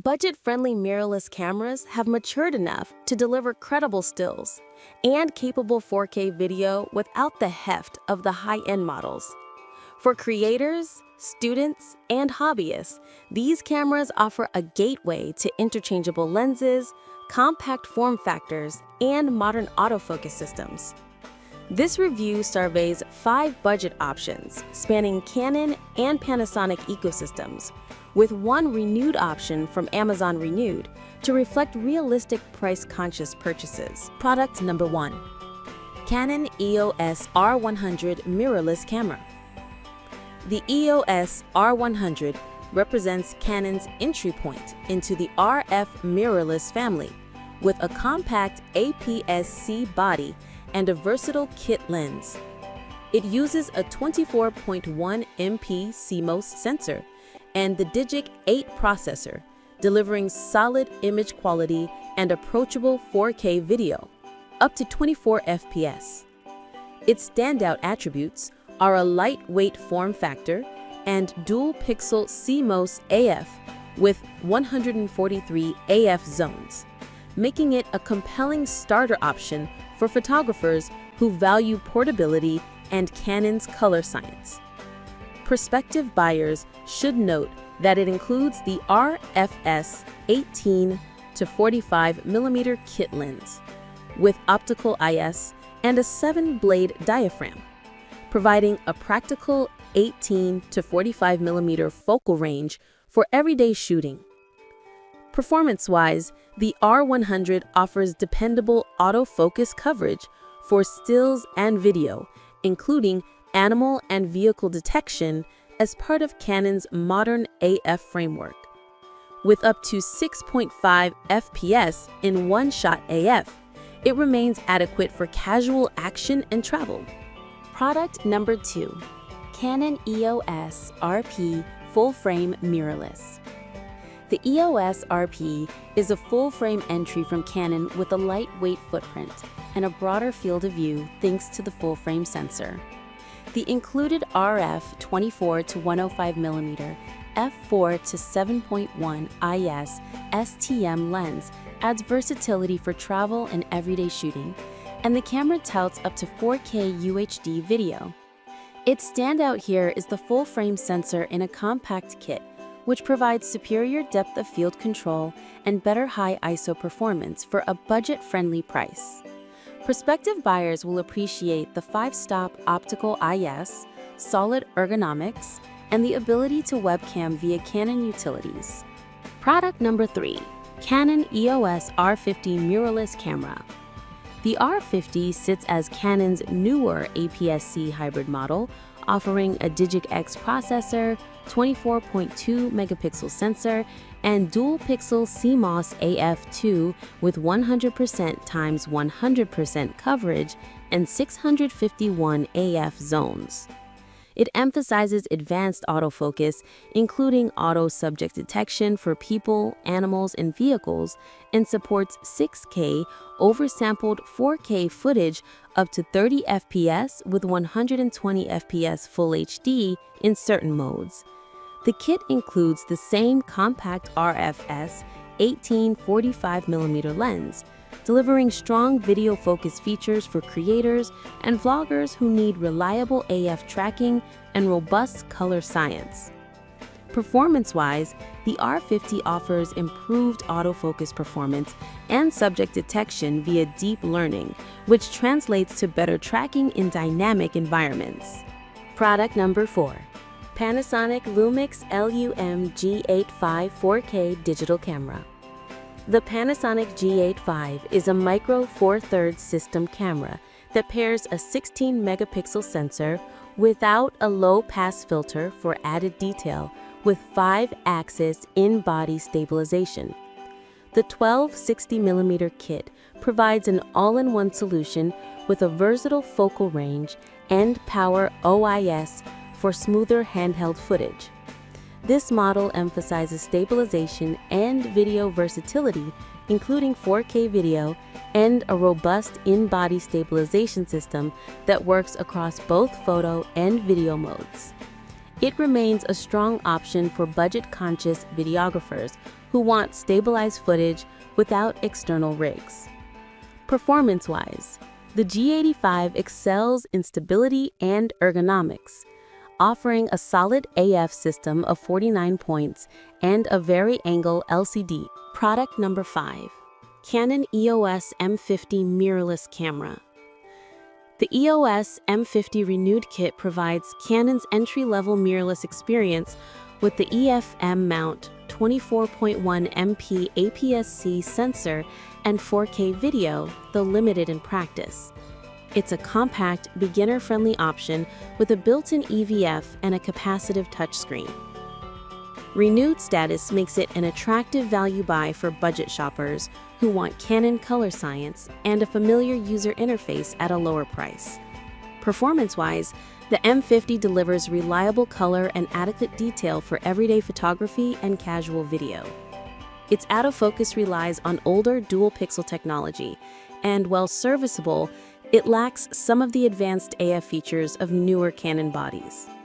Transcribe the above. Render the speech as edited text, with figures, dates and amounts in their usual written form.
Budget-friendly mirrorless cameras have matured enough to deliver credible stills and capable 4K video without the heft of the high-end models. For creators, students, and hobbyists, these cameras offer a gateway to interchangeable lenses, compact form factors, and modern autofocus systems. This review surveys 5 budget options spanning Canon and Panasonic ecosystems, with one renewed option from Amazon Renewed to reflect realistic price-conscious purchases. Product number 1. Canon EOS R100 Mirrorless Camera. The EOS R100 represents Canon's entry point into the RF mirrorless family, with a compact APS-C body and a versatile kit lens. It uses a 24.1 MP CMOS sensor and the Digic 8 processor, delivering solid image quality and approachable 4K video, up to 24 FPS. Its standout attributes are a lightweight form factor and dual-pixel CMOS AF with 143 AF zones, making it a compelling starter option for photographers who value portability and Canon's color science. Prospective buyers should note that it includes the RFS 18 to 45 mm kit lens with optical IS and a 7-blade diaphragm, providing a practical 18 to 45 mm focal range for everyday shooting. Performance-wise, the R100 offers dependable autofocus coverage for stills and video, including animal and vehicle detection as part of Canon's modern AF framework. With up to 6.5 FPS in one-shot AF, it remains adequate for casual action and travel. Product number 2. Canon EOS RP Full-Frame Mirrorless. The EOS RP is a full-frame entry from Canon with a lightweight footprint and a broader field of view thanks to the full-frame sensor. The included RF 24 to 105 mm f4 to 7.1 IS STM lens adds versatility for travel and everyday shooting, and the camera touts up to 4K UHD video. Its standout here is the full-frame sensor in a compact kit, which provides superior depth of field control and better high ISO performance for a budget-friendly price. Prospective buyers will appreciate the 5-stop optical IS, solid ergonomics, and the ability to webcam via Canon utilities. Product number 3. Canon EOS R50 Mirrorless Camera. The R50 sits as Canon's newer APS-C hybrid model, offering a Digic X processor, 24.2 megapixel sensor, and dual-pixel CMOS AF2 with 100% times 100% coverage and 651 AF zones. It emphasizes advanced autofocus, including auto subject detection for people, animals, and vehicles, and supports 6K oversampled 4K footage up to 30 FPS with 120 FPS Full HD in certain modes. The kit includes the same compact RFS 18-45mm lens, delivering strong video focus features for creators and vloggers who need reliable AF tracking and robust color science. Performance-wise, the R50 offers improved autofocus performance and subject detection via deep learning, which translates to better tracking in dynamic environments. Product number 4. Panasonic Lumix LUM G85 4K Digital Camera. The Panasonic G85 is a micro 4/3 system camera that pairs a 16 megapixel sensor without a low-pass filter for added detail with 5-axis in-body stabilization. The 12-60mm kit provides an all-in-one solution with a versatile focal range and power OIS for smoother handheld footage. This model emphasizes stabilization and video versatility, including 4K video and a robust in-body stabilization system that works across both photo and video modes. It remains a strong option for budget-conscious videographers who want stabilized footage without external rigs. Performance-wise, the G85 excels in stability and ergonomics, offering a solid AF system of 49 points and a vari-angle LCD. Product number 5. Canon EOS M50 Mirrorless Camera. The EOS M50 Renewed Kit provides Canon's entry-level mirrorless experience with the EFM mount, 24.1 MP APS-C sensor, and 4K video, though limited in practice. It's a compact, beginner-friendly option with a built-in EVF and a capacitive touchscreen. Renewed status makes it an attractive value buy for budget shoppers who want Canon color science and a familiar user interface at a lower price. Performance-wise, the M50 delivers reliable color and adequate detail for everyday photography and casual video. Its autofocus relies on older dual-pixel technology, and while serviceable, it lacks some of the advanced AF features of newer Canon bodies.